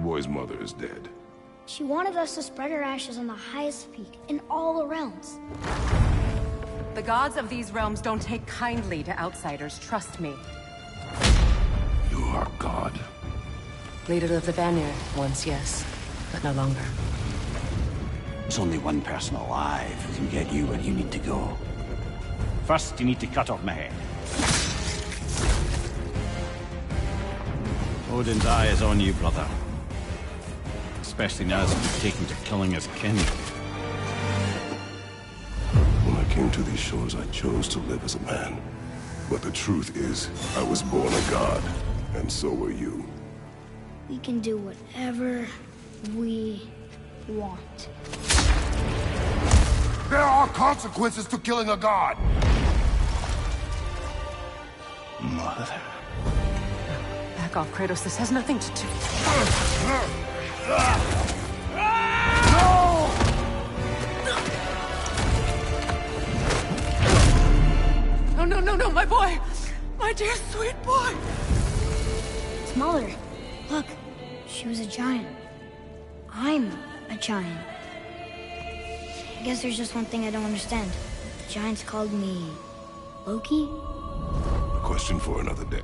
boy's mother is dead. She wanted us to spread her ashes on the highest peak in all the realms. The gods of these realms don't take kindly to outsiders, trust me. You are God. Leader of the Vanir, once yes, but no longer. There's only one person alive who can get you where you need to go. First, you need to cut off my head. Odin's eye is on you, brother. Especially now that you've taken to killing his kin. When I came to these shores, I chose to live as a man. But the truth is, I was born a god, and so were you. We can do whatever we want. There are consequences to killing a god! Mother. Back off, Kratos. This has nothing to do... No, my boy! My dear, sweet boy! It's Mother. Look, she was a giant. I'm a giant. I guess there's just one thing I don't understand. The giants called me... Loki? A question for another day.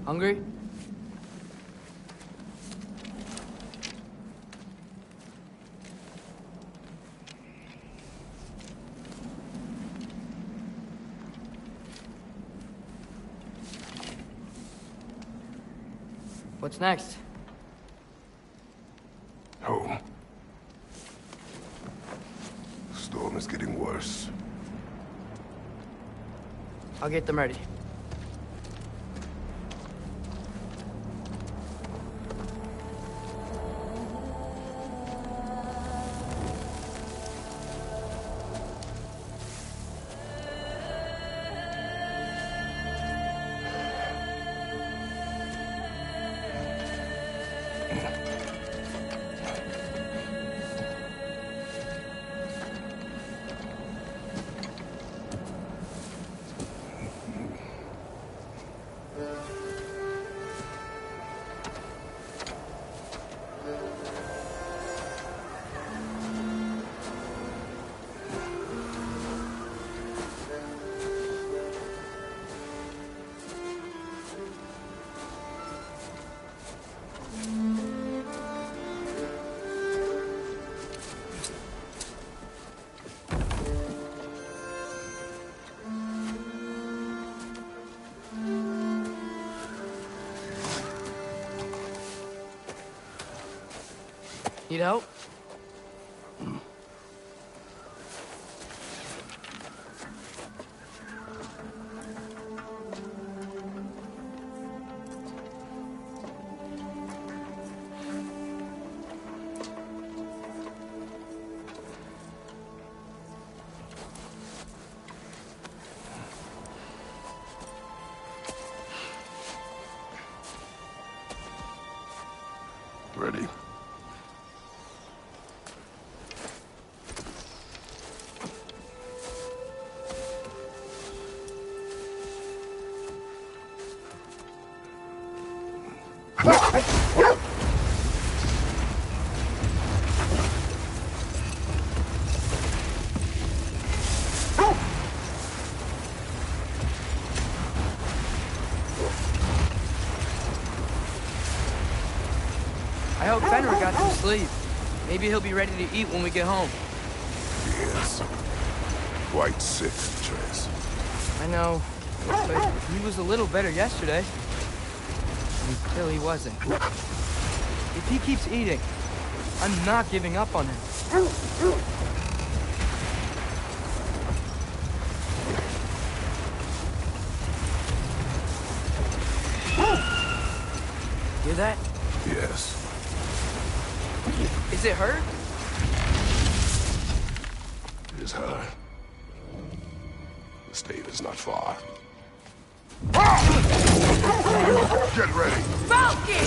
Hungry? What's next? Home. The storm is getting worse. I'll get them ready. Need help? Ready? I hope Fenrir got some sleep. Maybe he'll be ready to eat when we get home. Yes. Quite sick, Trace. I know, but he was a little better yesterday. Until he wasn't. If he keeps eating, I'm not giving up on him. Hear that? Yes. Is it hurt? It is her. The state is not far. Get ready! Falcon!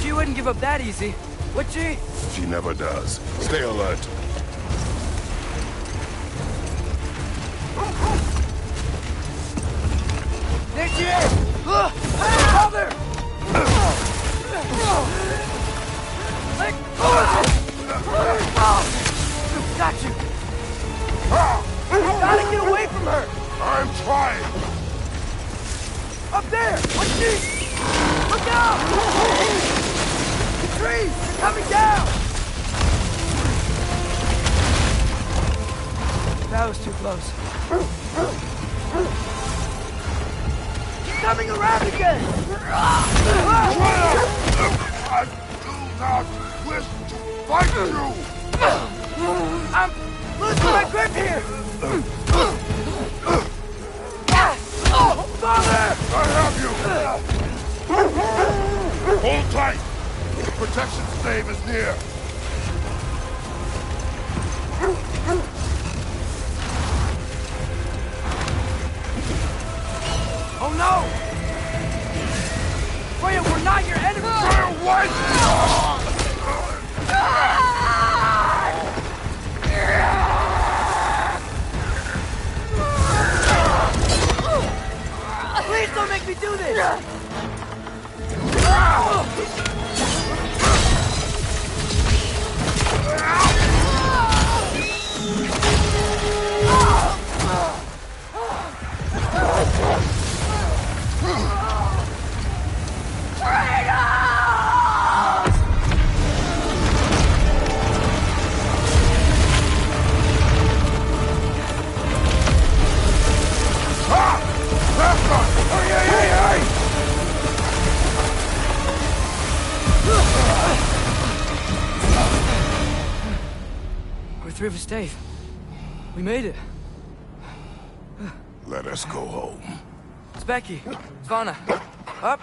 She wouldn't give up that easy, would she? She never does. Stay alert. There she is! Mother! Let go of it! Got you! Gotta get away from her! I'm trying! Up there! What's she? Look out! The trees! They're coming down! That was too close. She's coming around again! I do not wish to fight you! I'm losing my grip here! Father! I have you! Hold tight! The protection stave is near! Oh no! Freya, we're not your enemy! Freya, what? don't make me do this! We're through with Dave. We made it. Let us go home. It's Becky. Svana. Up.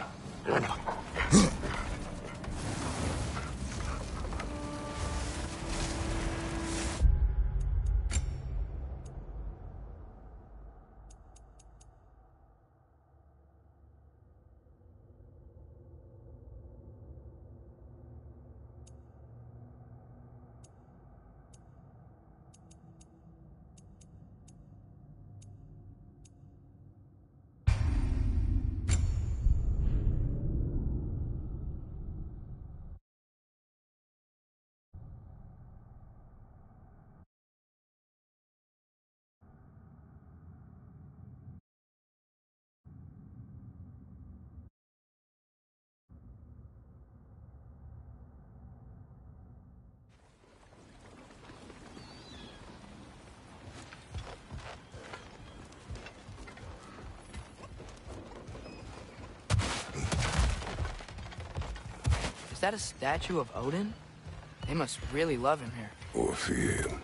Is that a statue of Odin? They must really love him here. Or fear him.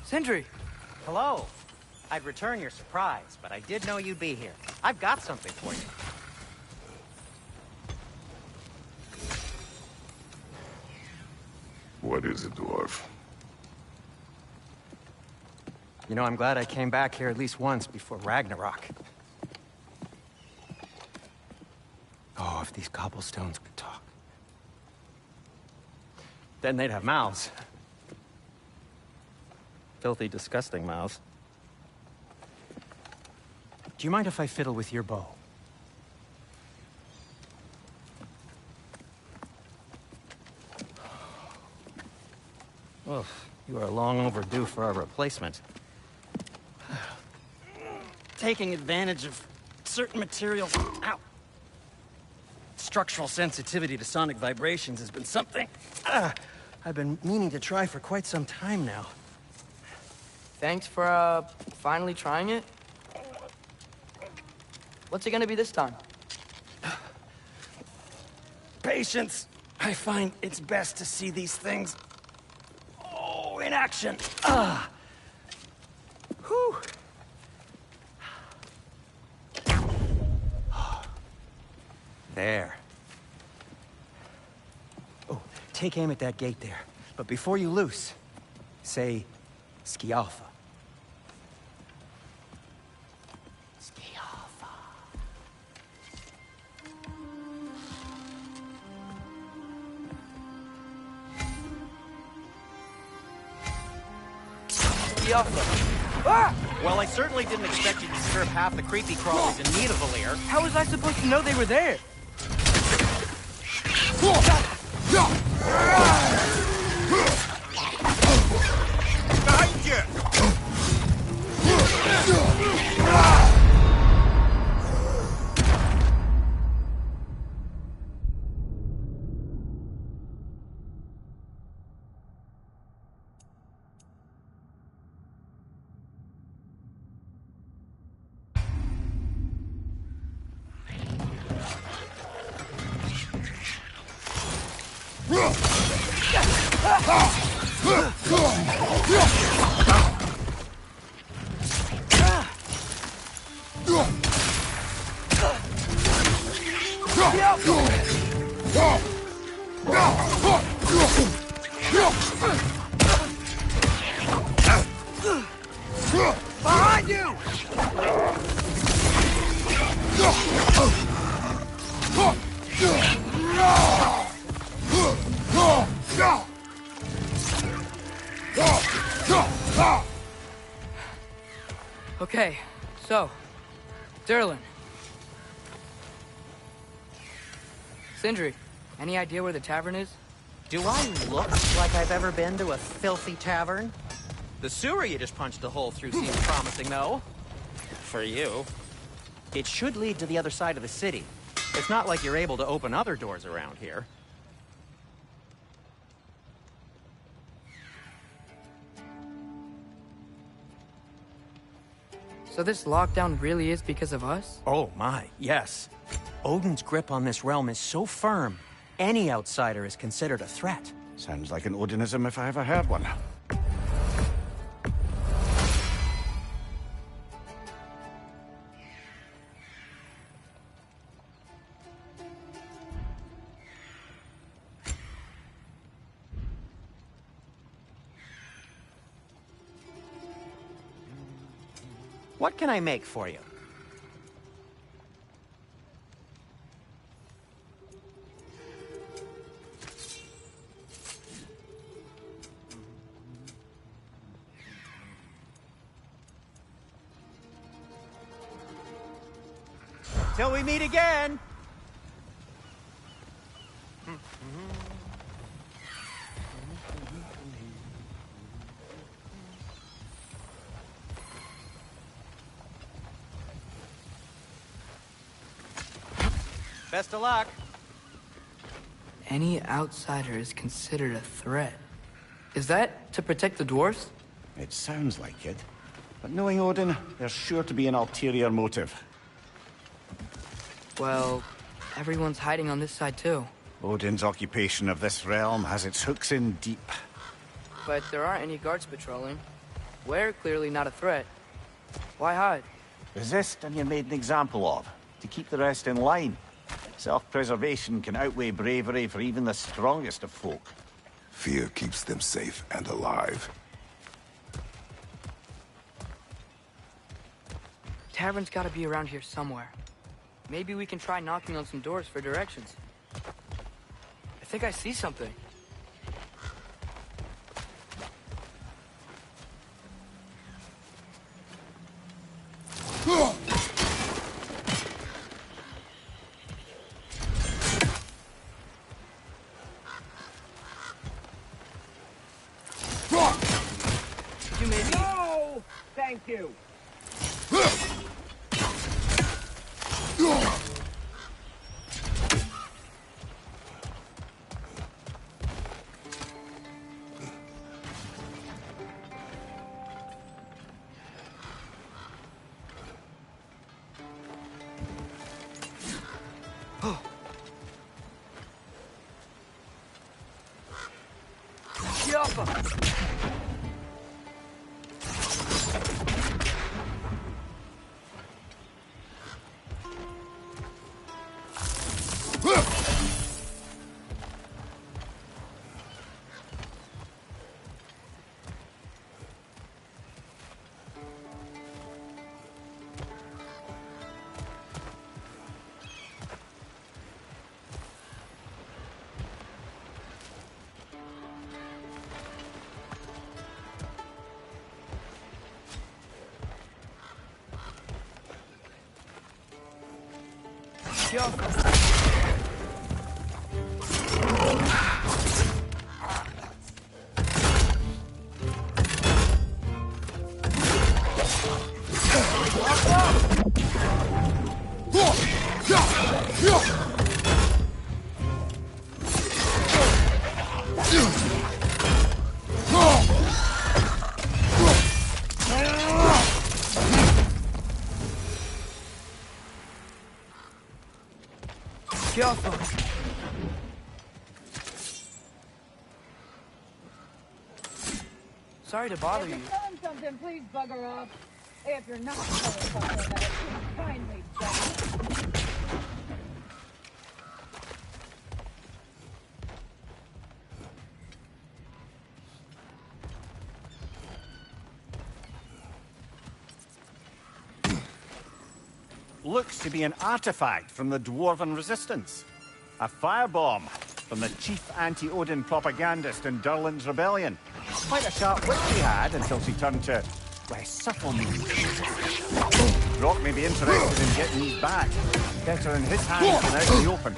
Sindri! Hello. I'd return your surprise, but I did know you'd be here. I've got something for you. What is it, dwarf? You know, I'm glad I came back here at least once before Ragnarok. Oh, if these cobblestones could talk. Then they'd have mouths. Filthy, disgusting mouths. Do you mind if I fiddle with your bow? Well, you are long overdue for a replacement. Taking advantage of certain materials. Ow! Structural sensitivity to sonic vibrations has been something I've been meaning to try for quite some time now. Thanks for, finally trying it. What's it gonna be this time? Patience. I find it's best to see these things in action. Whew. There. Oh, take aim at that gate there. But before you loose, say Skialfa. Skialfa. Ah! Well, I certainly didn't expect you to disturb half the creepy crawlies in Nidavellir. How was I supposed to know they were there? Behind you! Behind! Behind you! Okay, so, Durlin. Sindri, any idea where the tavern is? Do I look like I've ever been to a filthy tavern? The sewer you just punched a hole through seems promising, though. For you. It should lead to the other side of the city. It's not like you're able to open other doors around here. So this lockdown really is because of us? Oh my, yes. Odin's grip on this realm is so firm, any outsider is considered a threat. Sounds like an Odinism if I ever heard one. What can I make for you? Till we meet again! Best of luck. Any outsider is considered a threat. Is that to protect the dwarves? It sounds like it. But knowing Odin, there's sure to be an ulterior motive. Well, everyone's hiding on this side too. Odin's occupation of this realm has its hooks in deep. But there aren't any guards patrolling. We're clearly not a threat. Why hide? Resist and you're made an example of, to keep the rest in line. Self-preservation can outweigh bravery for even the strongest of folk. Fear keeps them safe and alive. Tavern's gotta be around here somewhere. Maybe we can try knocking on some doors for directions. I think I see something. You maybe... No! Thank you! Sorry to bother If you. you're selling something, please bugger off. If you're not selling something, then please kindly bugger off. looks to be an artifact from the Dwarven Resistance. A firebomb from the chief anti-Odin propagandist in Durlin's rebellion. Quite a sharp wit she had until she turned to, well, subtle means. Brock may be interested in getting these back. Better in his hands than out in the open.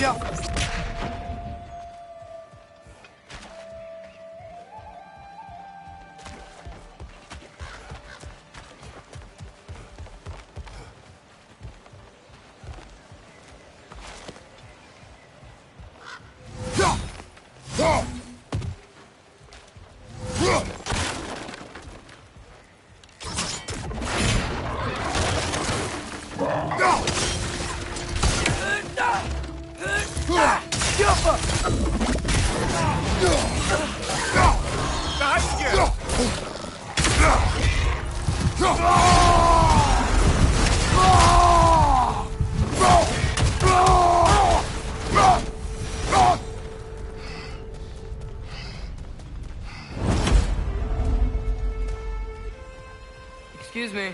Yeah. Excuse me,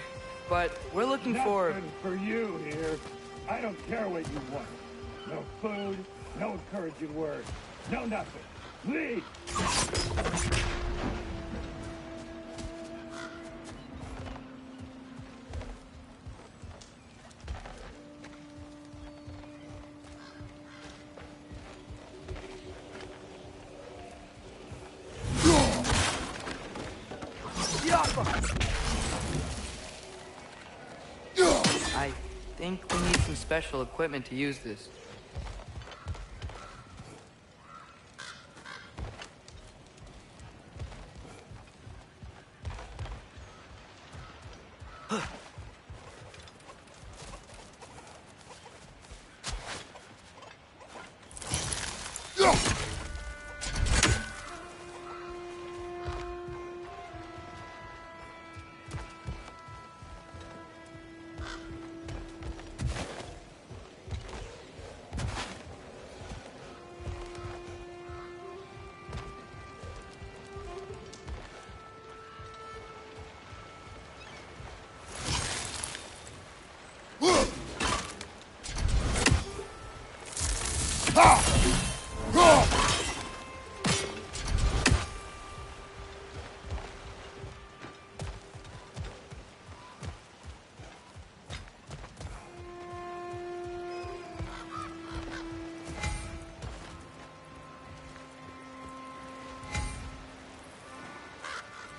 but we're looking for... Nothing for you here. I don't care what you want. No food, no encouraging words, no nothing. Leave! I think we need some special equipment to use this.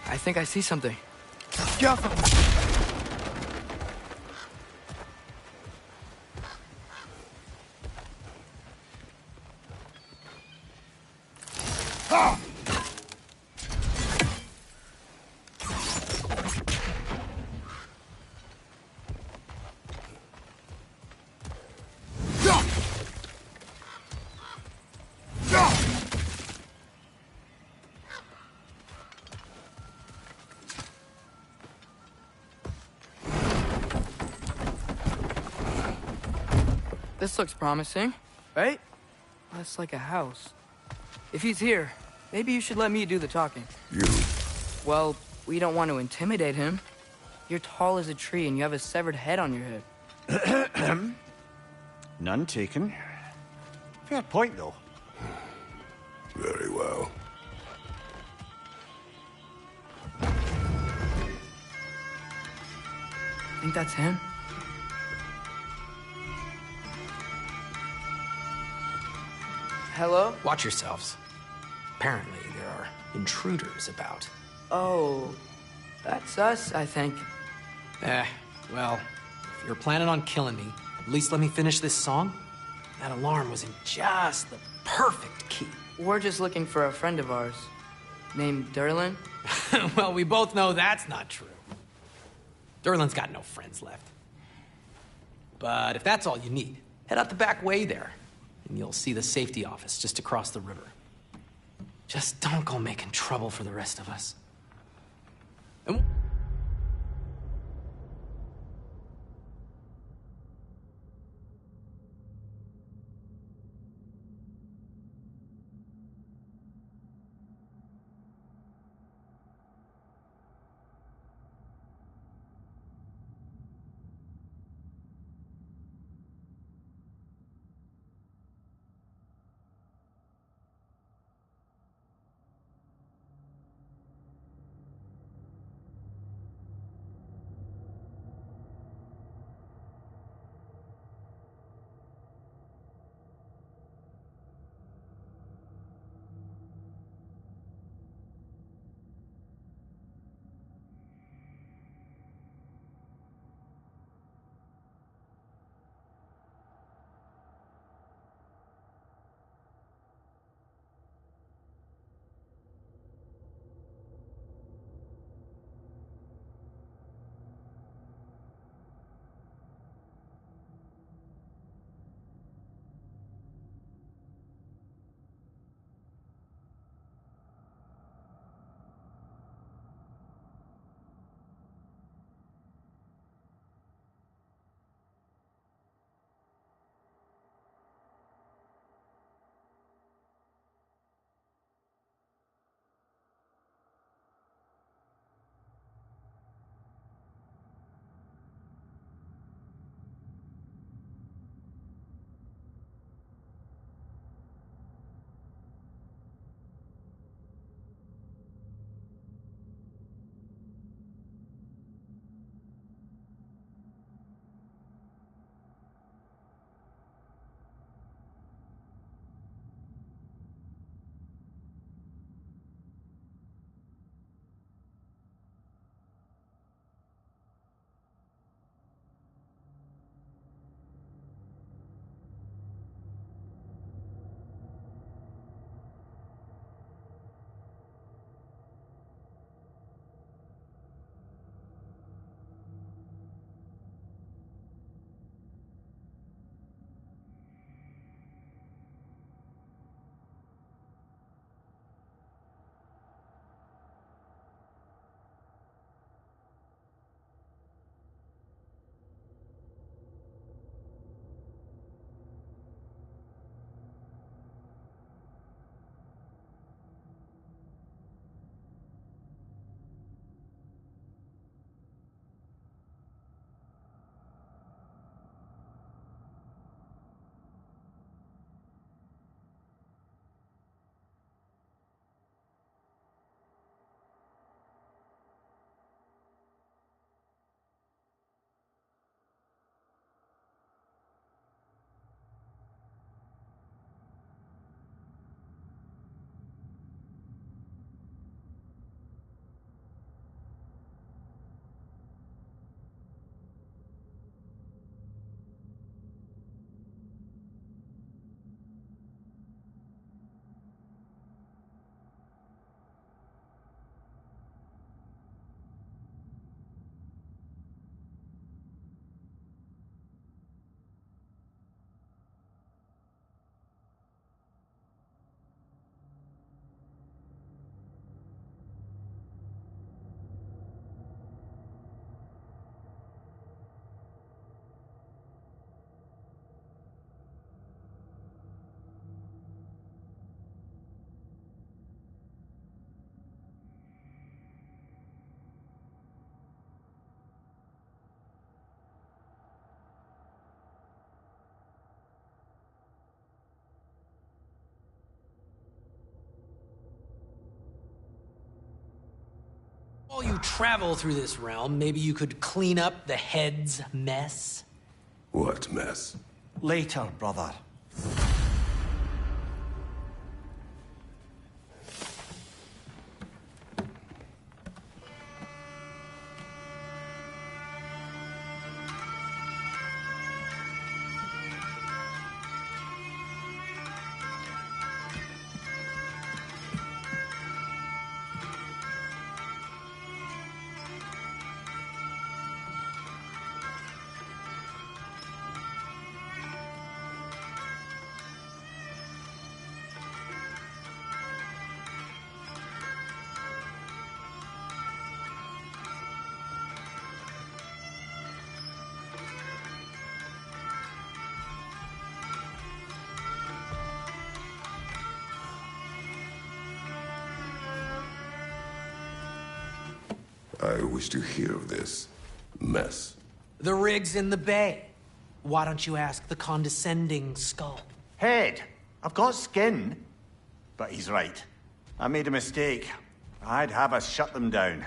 I think I see something. This looks promising, right? Less like a house. If he's here, maybe you should let me do the talking. You? Well, we don't want to intimidate him. You're tall as a tree and you have a severed head on your head. None taken. Fair point, though. Very well. Think that's him? Hello? Watch yourselves. Apparently, there are intruders about. Oh, that's us, I think. Well, if you're planning on killing me, at least let me finish this song. That alarm was in just the perfect key. We're just looking for a friend of ours, named Derlin. Well, we both know that's not true. Derlin's got no friends left. But if that's all you need, head out the back way there, and you'll see the safety office just across the river. Just don't go making trouble for the rest of us. And While you travel through this realm, maybe you could clean up the head's mess? What mess? Later, brother. I wish to hear of this mess. The rig's in the bay. Why don't you ask the condescending skull? Head, I've got skin. But he's right. I made a mistake. I'd have us shut them down.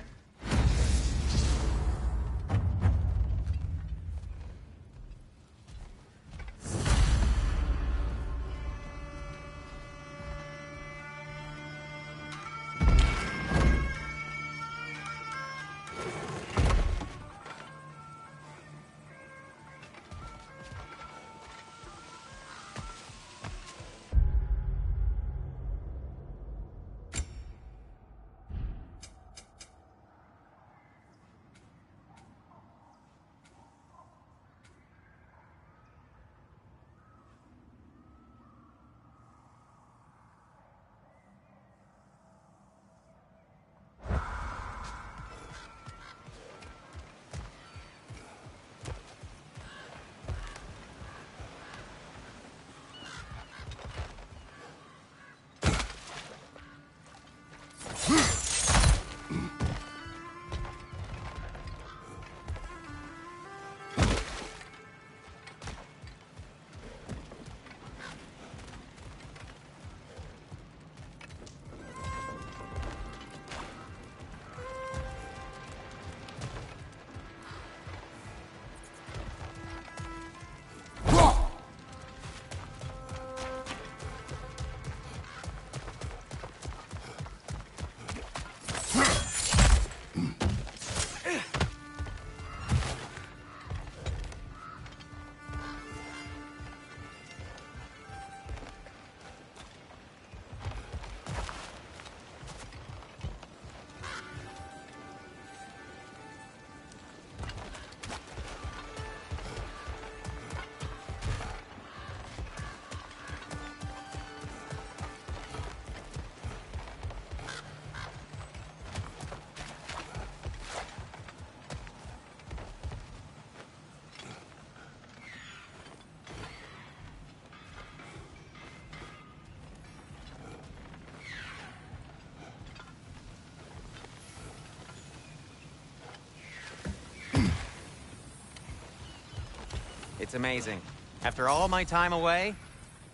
It's amazing. After all my time away,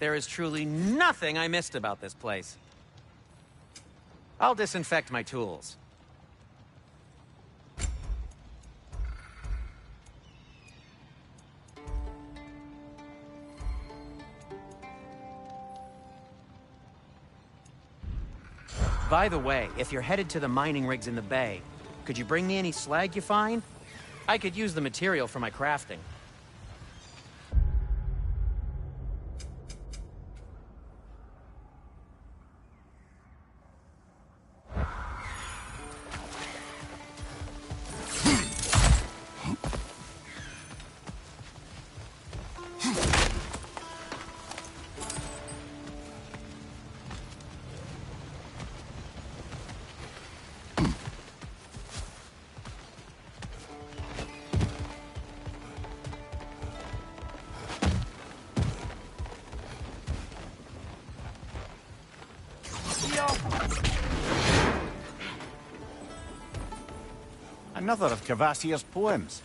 there is truly nothing I missed about this place. I'll disinfect my tools. By the way, if you're headed to the mining rigs in the bay, could you bring me any slag you find? I could use the material for my crafting. Another of Cavassier's poems.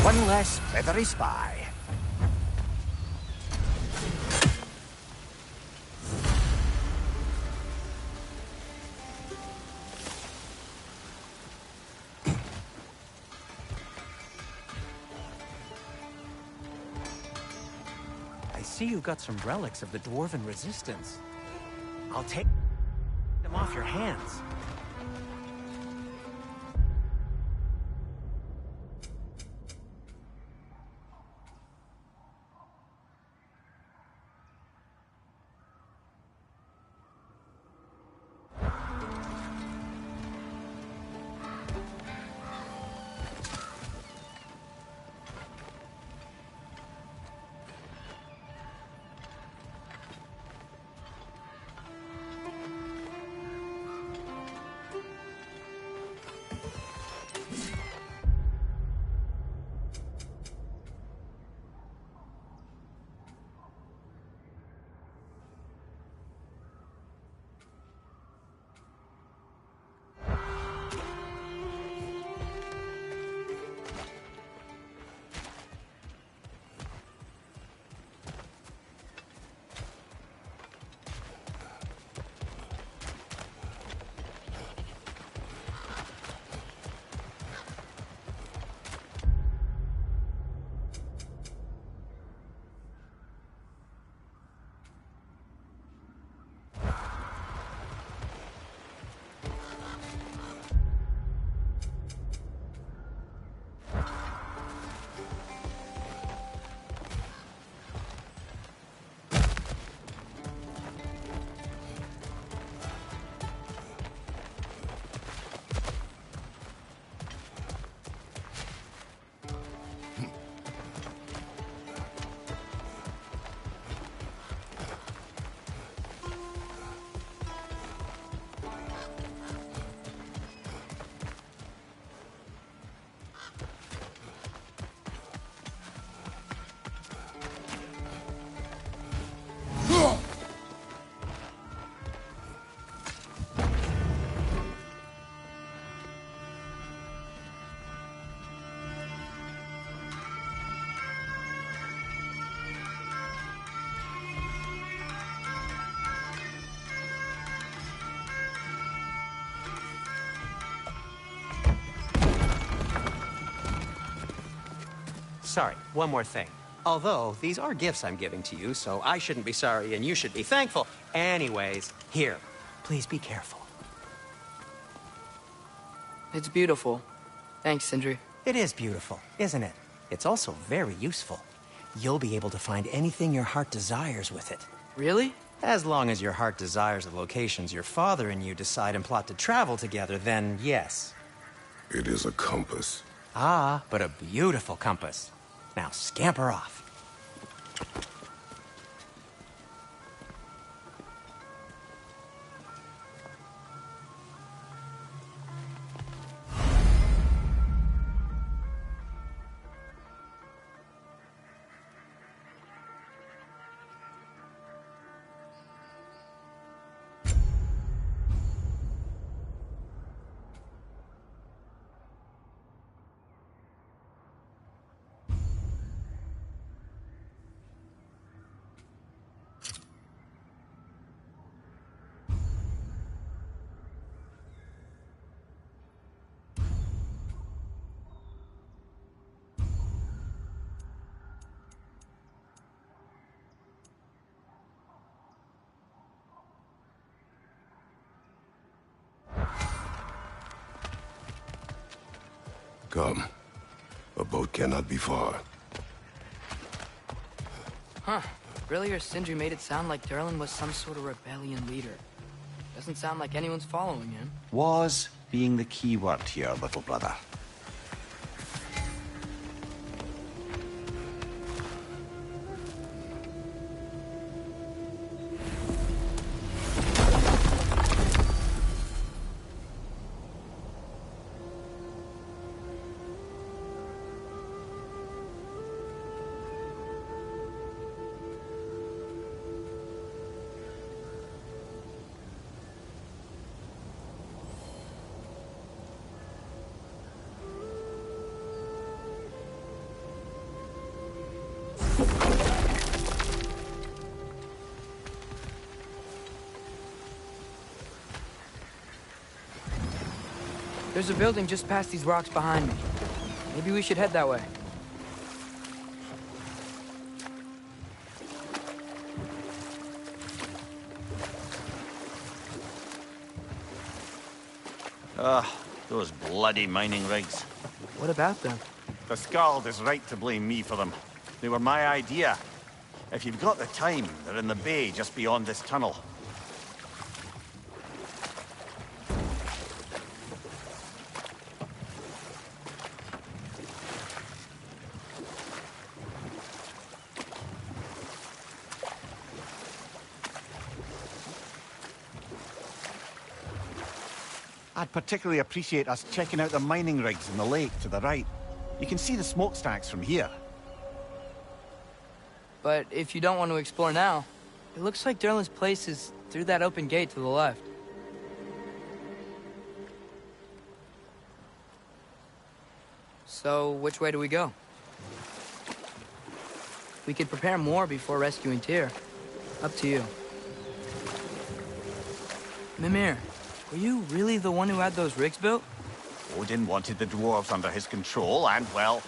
One less feathery spy. I see you got some relics of the Dwarven Resistance. I'll take them off your hands. Sorry, one more thing. Although, these are gifts I'm giving to you, so I shouldn't be sorry and you should be thankful. Anyways, here, please be careful. It's beautiful. Thanks, Sindri. It is beautiful, isn't it? It's also very useful. You'll be able to find anything your heart desires with it. Really? As long as your heart desires the locations your father and you decide and plot to travel together, then yes. It is a compass. Ah, but a beautiful compass. Now scamper off. Come. A boat cannot be far. Huh. Earlier, Sindri made it sound like Durlin was some sort of rebellion leader. Doesn't sound like anyone's following him. Was being the key word here, little brother. There's a building just past these rocks behind me. Maybe we should head that way. Ugh, those bloody mining rigs. What about them? The Skald is right to blame me for them. They were my idea. If you've got the time, they're in the bay just beyond this tunnel. I'd particularly appreciate us checking out the mining rigs in the lake to the right. You can see the smokestacks from here. But if you don't want to explore now, it looks like Derlin's place is through that open gate to the left. So, which way do we go? We could prepare more before rescuing Tyr. Up to you. Mimir, were you really the one who had those rigs built? Odin wanted the dwarves under his control, and, well,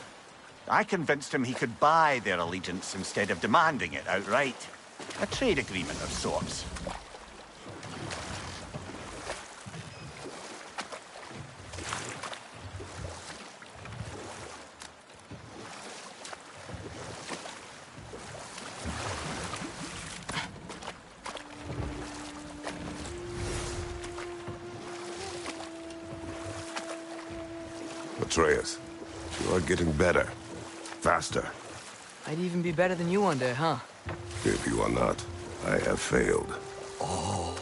I convinced him he could buy their allegiance instead of demanding it outright. A trade agreement of sorts. Atreus, you are getting better. Faster. I'd even be better than you one day, huh? If you are not, I have failed. Oh.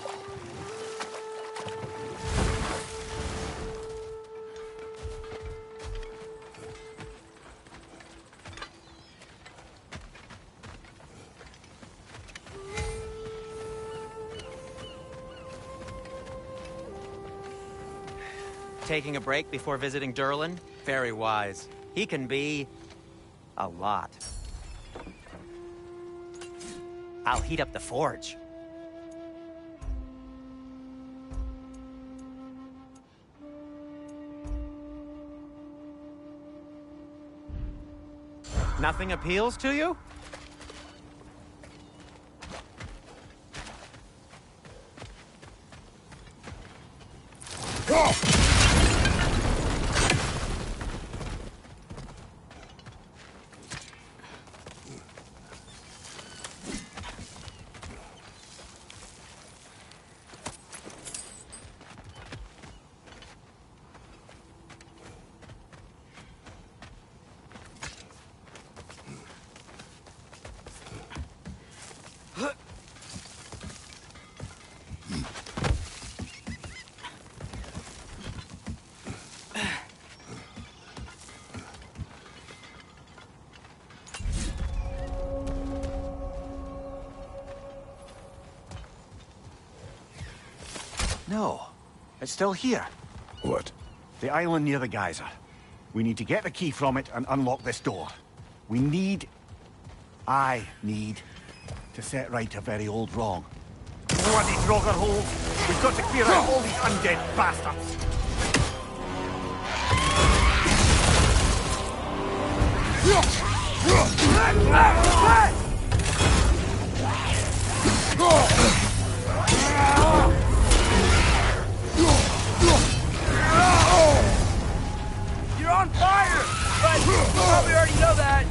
Taking a break before visiting Derlin? Very wise. He can be... a lot. I'll heat up the forge. Nothing appeals to you? No, it's still here. What? The island near the geyser. We need to get the key from it and unlock this door. I need to set right a very old wrong. Bloody Draugr holes! We've got to clear out all these undead bastards! You're on fire! But you probably already know that.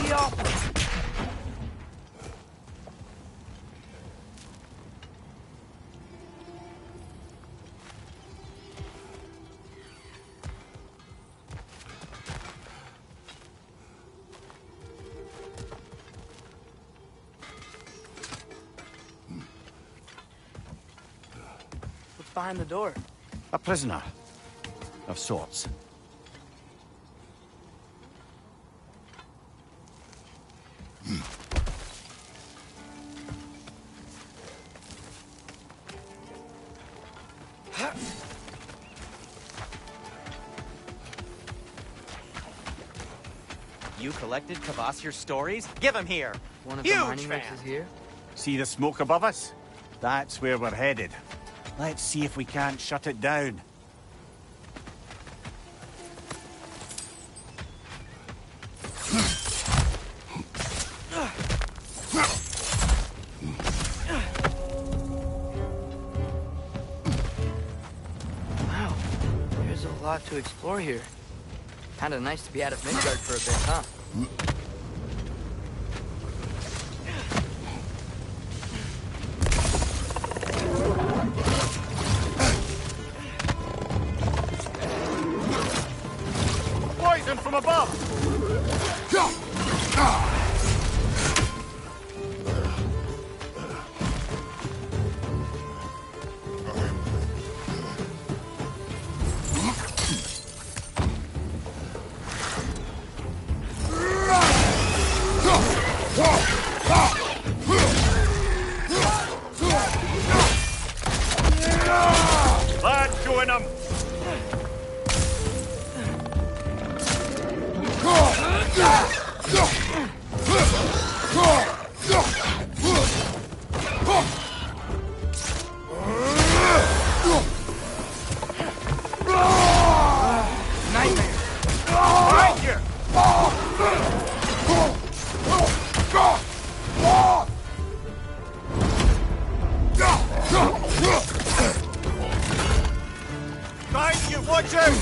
the altar. What's behind the door? A prisoner. Of sorts. You collected Kvasir's stories? Give him here! One of Huge the mining fan. rigs is here? See the smoke above us? That's where we're headed. Let's see if we can't shut it down. Wow, there's a lot to explore here. Kinda nice to be out of Midgard for a bit, huh? Poison from above! Let's join them! Nightmare! Right here! Behind you, watch out!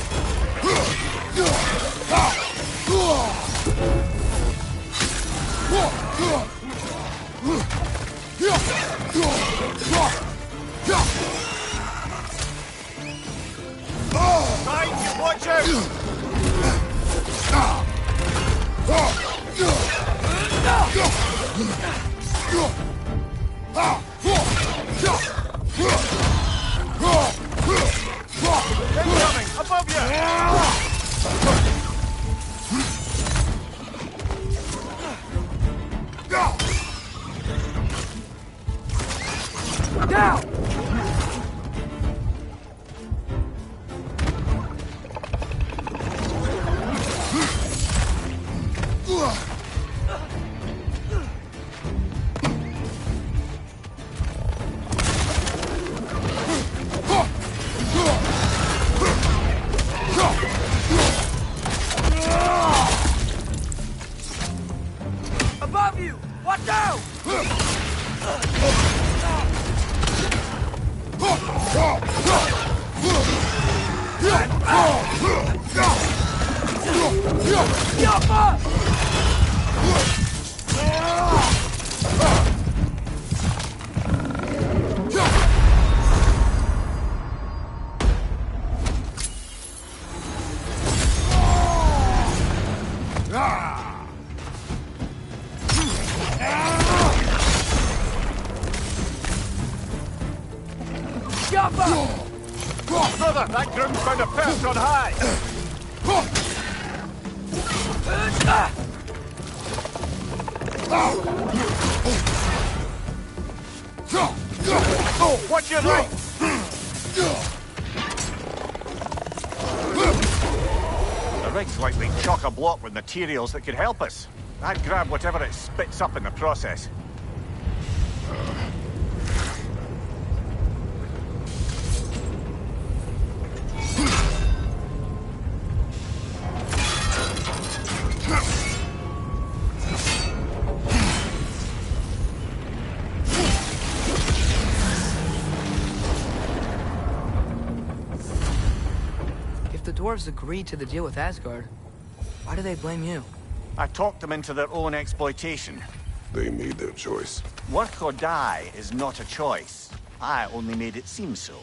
Behind you, watch out! Incoming! Above you! Down! Above you! Watch out! Brother, that groom's found a perch on high! Oh, watch your right! The rig's likely chock-a-block with materials that could help us. I'd grab whatever it spits up in the process. If the dwarves agreed to the deal with Asgard, why do they blame you? I talked them into their own exploitation. They made their choice. Work or die is not a choice. I only made it seem so.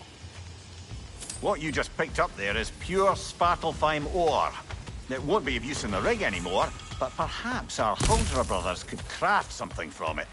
What you just picked up there is pure Svartalfheim ore. It won't be of use in the rig anymore, but perhaps our Huldra brothers could craft something from it.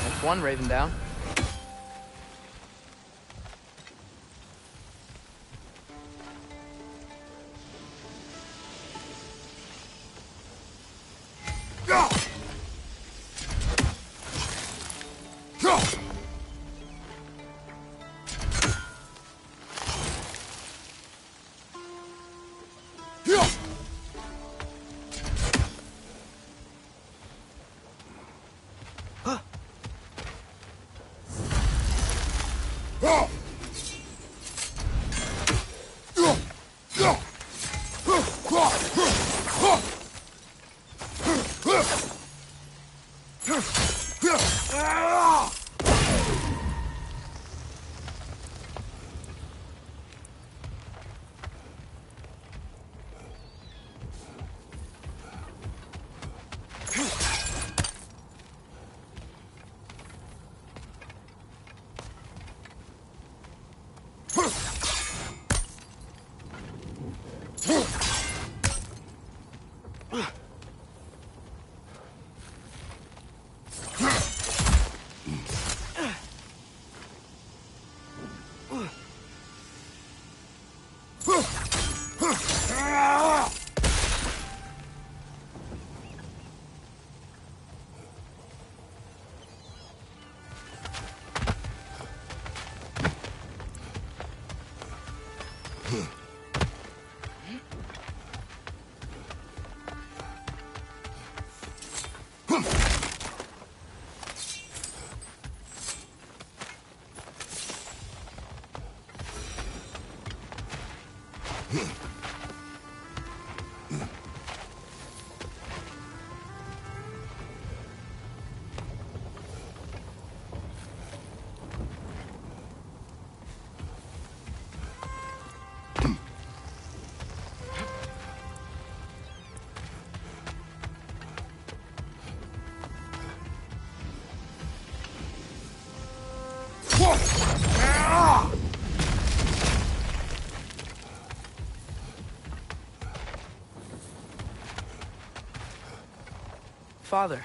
That's one Raven down. Father,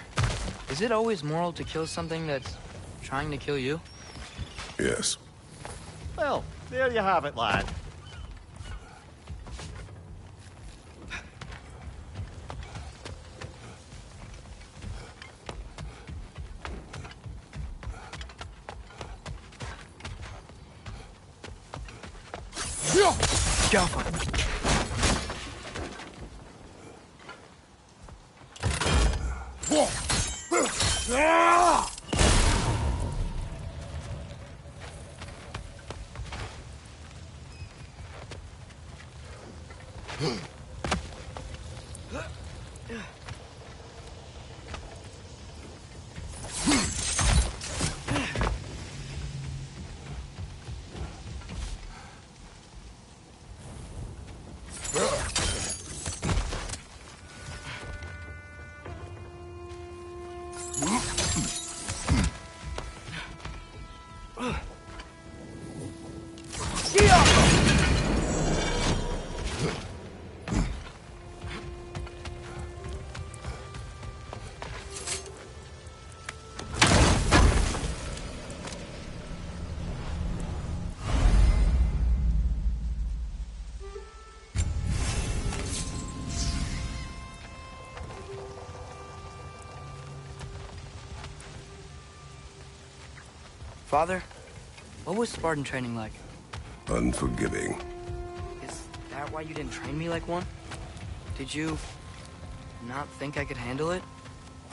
is it always moral to kill something that's trying to kill you? Yes. Well, there you have it, lad. Go. Father, what was Spartan training like? Unforgiving. Is that why you didn't train me like one? Did you not think I could handle it?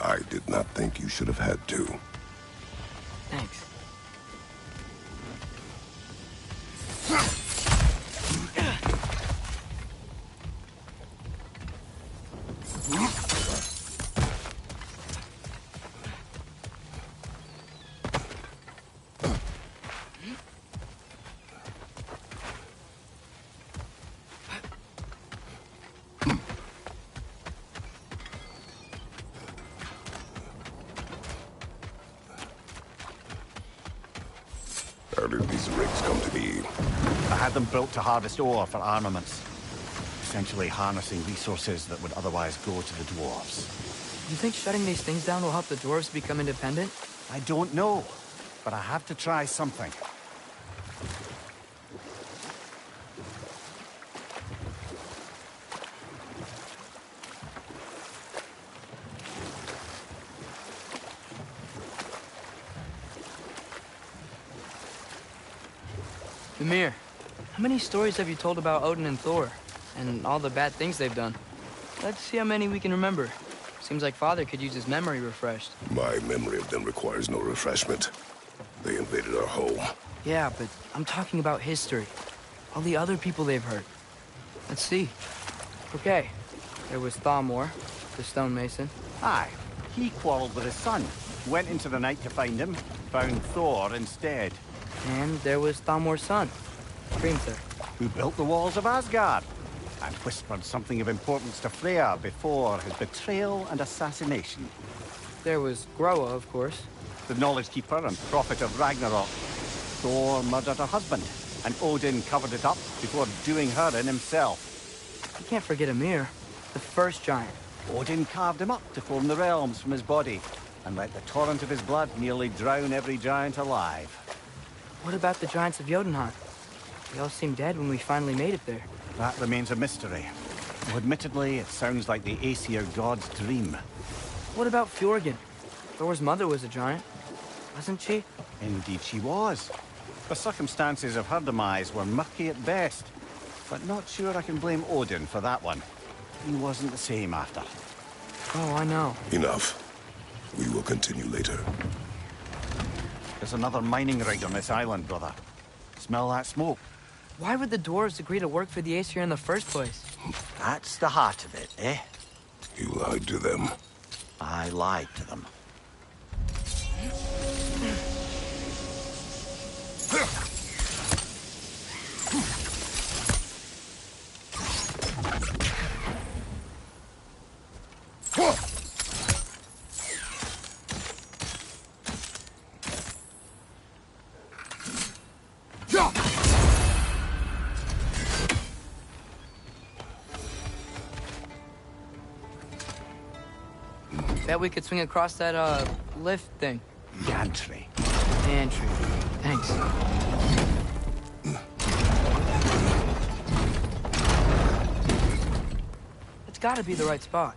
I did not think you should have had to. Thanks. How did these rigs come to be? I had them built to harvest ore for armaments. Essentially harnessing resources that would otherwise go to the dwarves. You think shutting these things down will help the dwarves become independent? I don't know, but I have to try something. Ymir, how many stories have you told about Odin and Thor? And all the bad things they've done? Let's see how many we can remember. Seems like Father could use his memory refreshed. My memory of them requires no refreshment. They invaded our home. Yeah, but I'm talking about history. All the other people they've hurt. Let's see. Okay, there was Thamor, the stonemason. Aye, he quarreled with his son. Went into the night to find him, found Thor instead. And there was Thamor's son, Hrimthur. Who built the walls of Asgard and whispered something of importance to Freya before his betrayal and assassination. There was Groa, of course. The knowledge keeper and prophet of Ragnarok. Thor murdered her husband, and Odin covered it up before doing her in himself. You can't forget Ymir, the first giant. Odin carved him up to form the realms from his body, and let the torrent of his blood nearly drown every giant alive. What about the giants of Jotunheim? They all seemed dead when we finally made it there. That remains a mystery. Though admittedly, it sounds like the Aesir god's dream. What about Fjorgyn? Thor's mother was a giant, wasn't she? Indeed she was. The circumstances of her demise were murky at best, but not sure I can blame Odin for that one. He wasn't the same after. Oh, I know. Enough. We will continue later. There's another mining rig on this island, brother. Smell that smoke? Why would the dwarves agree to work for the Aesir in the first place? That's the heart of it, eh? You lied to them. I lied to them. Bet we could swing across that, lift thing. Gantry. Gantry. Thanks. It's gotta be the right spot.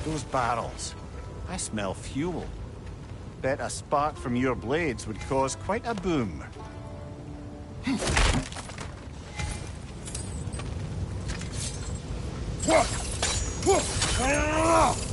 Those barrels. I smell fuel. Bet a spark from your blades would cause quite a boom. Whoa!